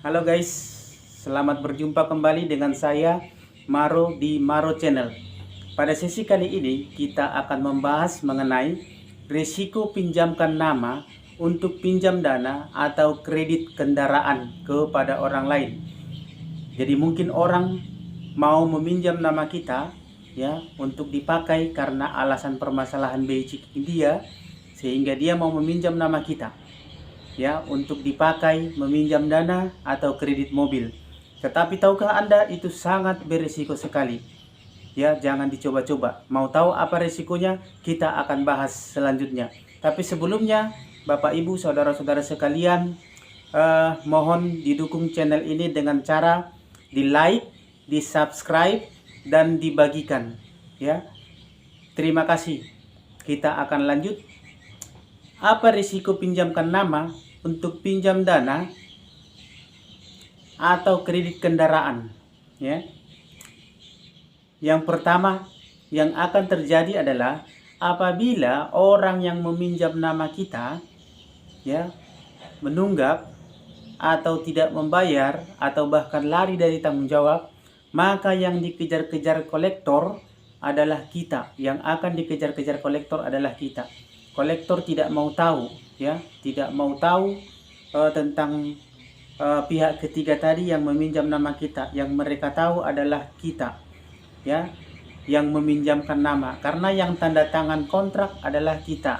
Halo guys, selamat berjumpa kembali dengan saya Maro di Maro Channel. Pada sesi kali ini kita akan membahas mengenai risiko pinjamkan nama untuk pinjam dana atau kredit kendaraan kepada orang lain. Jadi mungkin orang mau meminjam nama kita ya untuk dipakai karena alasan permasalahan basic dia, sehingga dia mau meminjam nama kita ya untuk dipakai meminjam dana atau kredit mobil. Tetapi tahukah Anda itu sangat berisiko sekali. Ya, jangan dicoba-coba. Mau tahu apa risikonya? Kita akan bahas selanjutnya. Tapi sebelumnya, Bapak Ibu, saudara-saudara sekalian, mohon didukung channel ini dengan cara di like, di subscribe, dan dibagikan. Ya, terima kasih. Kita akan lanjut. Apa risiko pinjamkan nama untuk pinjam dana atau kredit kendaraan? Ya. Yang pertama yang akan terjadi adalah apabila orang yang meminjam nama kita ya menunggak atau tidak membayar atau bahkan lari dari tanggung jawab, maka yang dikejar-kejar kolektor adalah kita. Yang akan dikejar-kejar kolektor adalah kita. Kolektor tidak mau tahu ya, tidak mau tahu tentang pihak ketiga tadi yang meminjam nama kita. Yang mereka tahu adalah kita ya, yang meminjamkan nama, karena yang tanda tangan kontrak adalah kita,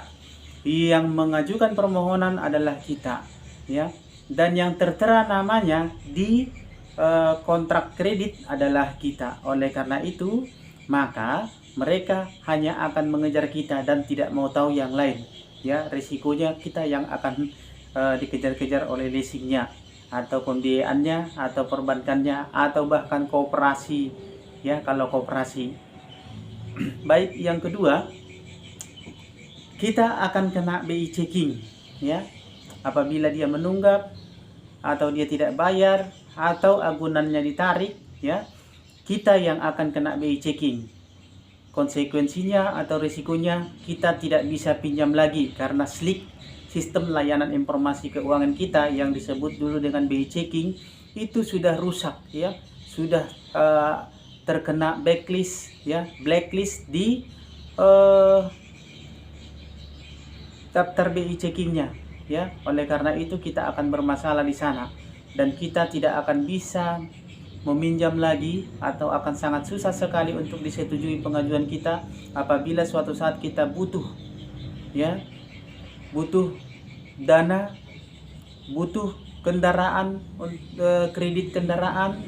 yang mengajukan permohonan adalah kita ya, dan yang tertera namanya di kontrak kredit adalah kita. Oleh karena itu maka mereka hanya akan mengejar kita dan tidak mau tahu yang lain ya. Risikonya kita yang akan dikejar-kejar oleh leasingnya atau pembiayaannya atau perbankannya atau bahkan koperasi ya, kalau koperasi. Baik, yang kedua, kita akan kena BI checking ya apabila dia menunggak atau dia tidak bayar atau agunannya ditarik ya, kita yang akan kena BI checking. Konsekuensinya atau risikonya, kita tidak bisa pinjam lagi karena SLIK, sistem layanan informasi keuangan kita yang disebut dulu dengan BI checking, itu sudah rusak ya, sudah terkena blacklist di daftar BI checkingnya ya. Oleh karena itu kita akan bermasalah di sana dan kita tidak akan bisa meminjam lagi atau akan sangat susah sekali untuk disetujui pengajuan kita apabila suatu saat kita butuh ya, butuh dana, butuh kendaraan, kredit kendaraan,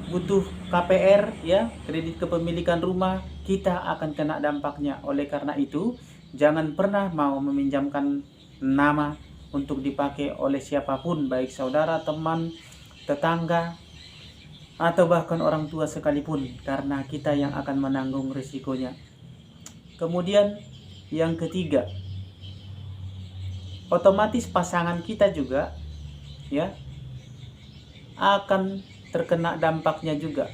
butuh KPR ya, kredit kepemilikan rumah, kita akan kena dampaknya. Oleh karena itu jangan pernah mau meminjamkan nama untuk dipakai oleh siapapun, baik saudara, teman, tetangga, atau bahkan orang tua sekalipun, karena kita yang akan menanggung risikonya. Kemudian yang ketiga, otomatis pasangan kita juga ya akan terkena dampaknya juga.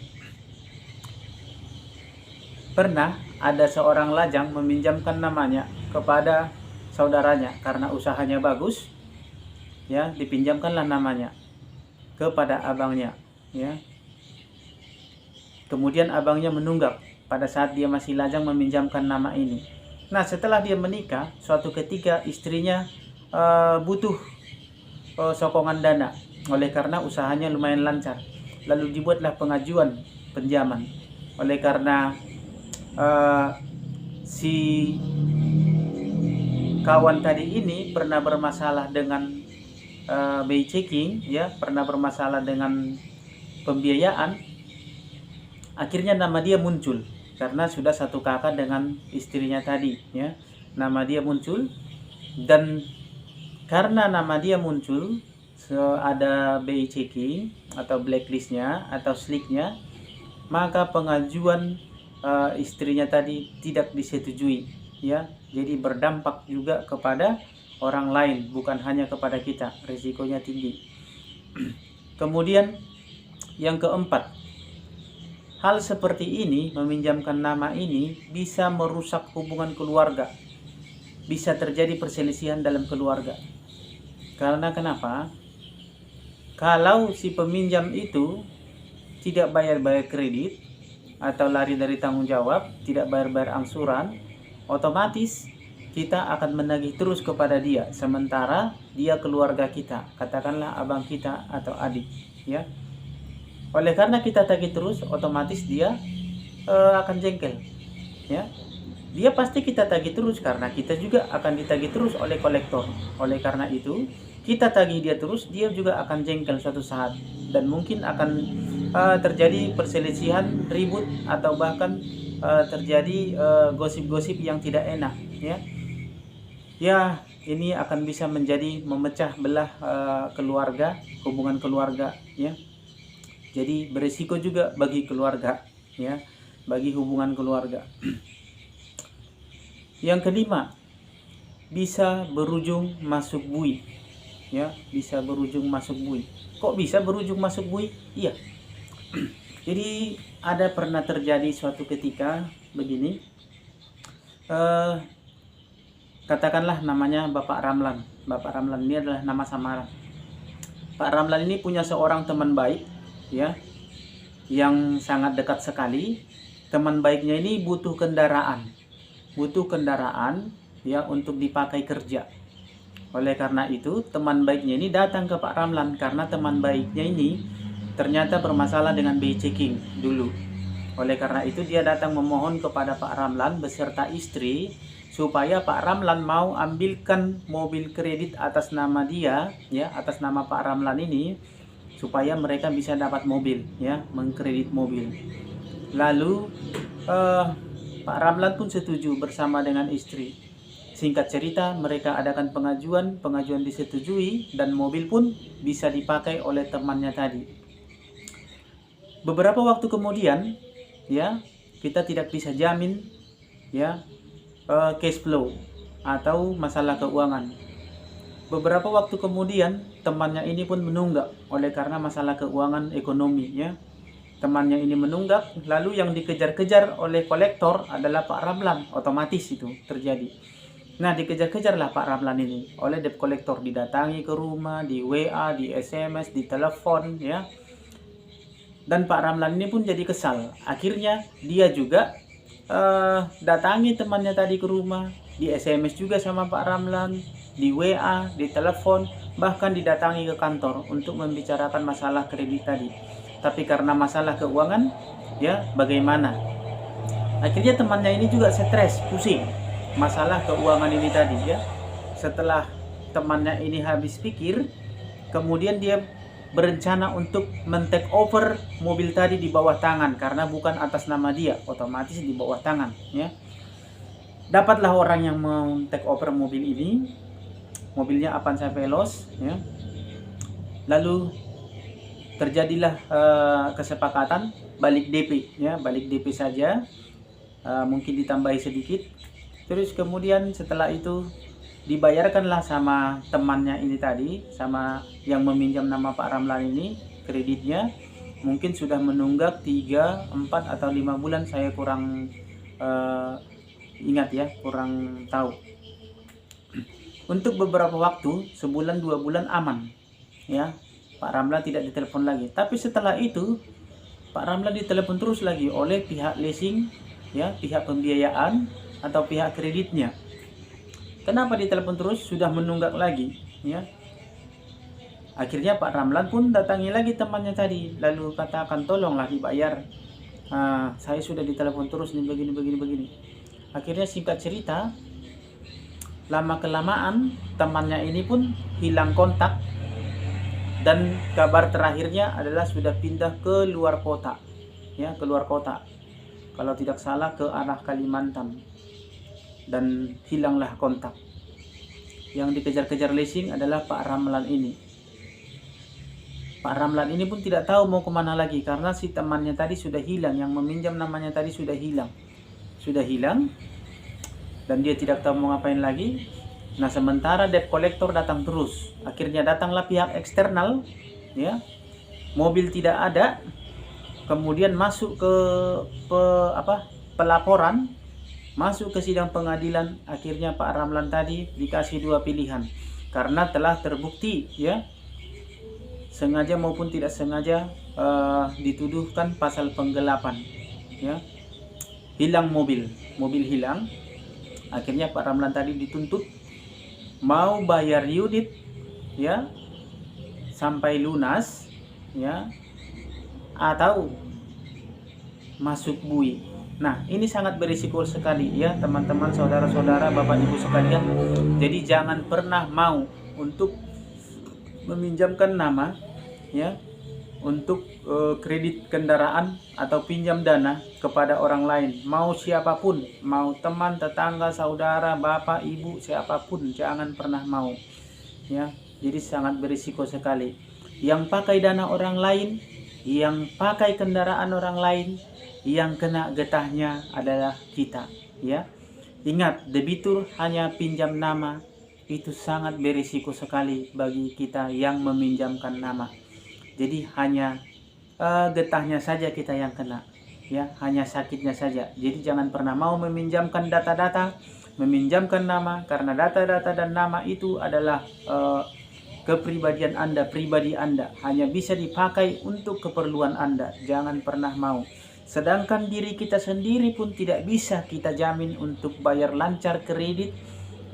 Pernah ada seorang lajang meminjamkan namanya kepada saudaranya karena usahanya bagus ya, dipinjamkanlah namanya kepada abangnya ya. Kemudian abangnya menunggak pada saat dia masih lajang meminjamkan nama ini. Nah, setelah dia menikah, suatu ketika istrinya butuh sokongan dana, oleh karena usahanya lumayan lancar. Lalu dibuatlah pengajuan pinjaman. Oleh karena si kawan tadi ini pernah bermasalah dengan BI checking ya, pernah bermasalah dengan pembiayaan. Akhirnya nama dia muncul karena sudah satu kakak dengan istrinya tadi ya. Nama dia muncul, dan karena nama dia muncul ada BI checking atau blacklistnya atau SLIK-nya, maka pengajuan istrinya tadi tidak disetujui ya. Jadi berdampak juga kepada orang lain, bukan hanya kepada kita. Risikonya tinggi. Kemudian yang keempat, hal seperti ini, meminjamkan nama ini bisa merusak hubungan keluarga. Bisa terjadi perselisihan dalam keluarga. Karena kenapa? Kalau si peminjam itu tidak bayar-bayar kredit atau lari dari tanggung jawab, tidak bayar-bayar angsuran, otomatis kita akan menagih terus kepada dia, sementara dia keluarga kita, katakanlah abang kita atau adik, ya. Oleh karena kita tagih terus, otomatis dia akan jengkel, ya. Dia pasti kita tagih terus karena kita juga akan ditagih terus oleh kolektor. Oleh karena itu, kita tagih dia terus, dia juga akan jengkel suatu saat dan mungkin akan terjadi perselisihan, ribut, atau bahkan terjadi gosip-gosip yang tidak enak, ya. Ya, ini akan bisa menjadi memecah belah keluarga, hubungan keluarga, ya. Jadi berisiko juga bagi keluarga, ya, bagi hubungan keluarga. Yang kelima, bisa berujung masuk bui, ya, bisa berujung masuk bui. Kok bisa berujung masuk bui? Iya. Jadi ada pernah terjadi suatu ketika begini. Katakanlah namanya Bapak Ramlan. Bapak Ramlan ini adalah nama samaran. Pak Ramlan ini punya seorang teman baik, ya, yang sangat dekat sekali. Teman baiknya ini butuh kendaraan, ya, untuk dipakai kerja. Oleh karena itu, teman baiknya ini datang ke Pak Ramlan karena teman baiknya ini ternyata bermasalah dengan BI checking dulu. Oleh karena itu, dia datang memohon kepada Pak Ramlan beserta istri supaya Pak Ramlan mau ambilkan mobil kredit atas nama dia, ya, atas nama Pak Ramlan ini, supaya mereka bisa dapat mobil, ya, mengkredit mobil. Lalu Pak Ramlan pun setuju bersama dengan istri. Singkat cerita, mereka adakan pengajuan disetujui dan mobil pun bisa dipakai oleh temannya tadi. Beberapa waktu kemudian, ya, kita tidak bisa jamin, ya, cash flow atau masalah keuangan. Beberapa waktu kemudian temannya ini pun menunggak oleh karena masalah keuangan ekonomi, ya. Temannya ini menunggak, lalu yang dikejar-kejar oleh kolektor adalah Pak Ramlan, otomatis itu terjadi. Nah, dikejar-kejarlah Pak Ramlan ini oleh debt kolektor, didatangi ke rumah, di WA, di SMS, di telepon, ya. Dan Pak Ramlan ini pun jadi kesal. Akhirnya dia juga datangi temannya tadi ke rumah, di SMS juga sama Pak Ramlan, di WA, di telepon, bahkan didatangi ke kantor untuk membicarakan masalah kredit tadi. Tapi karena masalah keuangan, ya, bagaimana? Akhirnya temannya ini juga stres, pusing masalah keuangan ini tadi, ya. Setelah temannya ini habis pikir, kemudian dia berencana untuk men-take over mobil tadi di bawah tangan karena bukan atas nama dia, otomatis di bawah tangan, ya. Dapatlah orang yang men-take over mobil ini, mobilnya Avanza Veloz, ya. Lalu terjadilah kesepakatan balik DP, ya, balik DP saja, mungkin ditambahi sedikit. Terus kemudian setelah itu dibayarkanlah sama temannya ini tadi, sama yang meminjam nama Pak Ramlan ini kreditnya. Mungkin sudah menunggak 3, 4 atau 5 bulan, saya kurang ingat, ya, kurang tahu. Untuk beberapa waktu, sebulan 2 bulan aman, ya, Pak Ramlan tidak ditelepon lagi. Tapi setelah itu Pak Ramlan ditelepon terus lagi oleh pihak leasing, ya, pihak pembiayaan atau pihak kreditnya. Kenapa ditelepon terus? Sudah menunggak lagi, ya. Akhirnya Pak Ramlan pun datangi lagi temannya tadi, lalu katakan tolonglah dibayar. Saya sudah ditelepon terus nih, begini. Akhirnya singkat cerita, lama kelamaan temannya ini pun hilang kontak dan kabar terakhirnya adalah sudah pindah ke luar kota, ya, ke luar kota. Kalau tidak salah ke arah Kalimantan. Dan hilanglah kontak. Yang dikejar-kejar leasing adalah Pak Ramlan ini. Pak Ramlan ini pun tidak tahu mau kemana lagi karena si temannya tadi sudah hilang, yang meminjam namanya tadi sudah hilang, dan dia tidak tahu mau ngapain lagi. Nah, sementara debt collector datang terus. Akhirnya datanglah pihak eksternal, ya. Mobil tidak ada, kemudian masuk ke pelaporan, masuk ke sidang pengadilan. Akhirnya Pak Ramlan tadi dikasih 2 pilihan karena telah terbukti, ya, sengaja maupun tidak sengaja dituduhkan pasal penggelapan, ya. Hilang mobil hilang, akhirnya Pak Ramlan tadi dituntut mau bayar unit, ya, sampai lunas, ya, atau masuk bui. Nah, ini sangat berisiko sekali, ya teman-teman, saudara-saudara, bapak ibu sekalian. Jadi jangan pernah mau untuk meminjamkan nama, ya, untuk kredit kendaraan atau pinjam dana kepada orang lain, mau siapapun, mau teman, tetangga, saudara, bapak, ibu, siapapun, jangan pernah mau, ya. Jadi sangat berisiko sekali. Yang pakai dana orang lain, yang pakai kendaraan orang lain, yang kena getahnya adalah kita, ya. Ingat, debitur hanya pinjam nama, itu sangat berisiko sekali bagi kita yang meminjamkan nama. Jadi hanya getahnya saja kita yang kena, ya, hanya sakitnya saja. Jadi jangan pernah mau meminjamkan data-data, meminjamkan nama, karena data-data dan nama itu adalah kepribadian Anda, pribadi Anda, hanya bisa dipakai untuk keperluan Anda. Jangan pernah mau. Sedangkan diri kita sendiri pun tidak bisa kita jamin untuk bayar lancar kredit,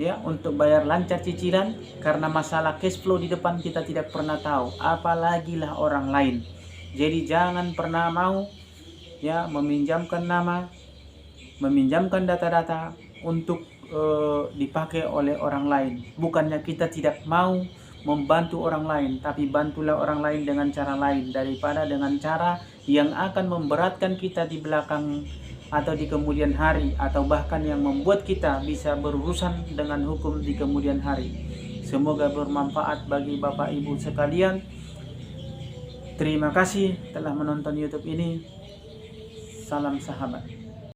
ya, untuk bayar lancar cicilan, karena masalah cash flow di depan kita tidak pernah tahu, apalagi lah orang lain. Jadi jangan pernah mau, ya, meminjamkan nama, meminjamkan data-data untuk dipakai oleh orang lain. Bukannya kita tidak mau membantu orang lain, tapi bantulah orang lain dengan cara lain daripada dengan cara yang akan memberatkan kita di belakang atau di kemudian hari, atau bahkan yang membuat kita bisa berurusan dengan hukum di kemudian hari. Semoga bermanfaat bagi Bapak Ibu sekalian. Terima kasih telah menonton YouTube ini. Salam sahabat.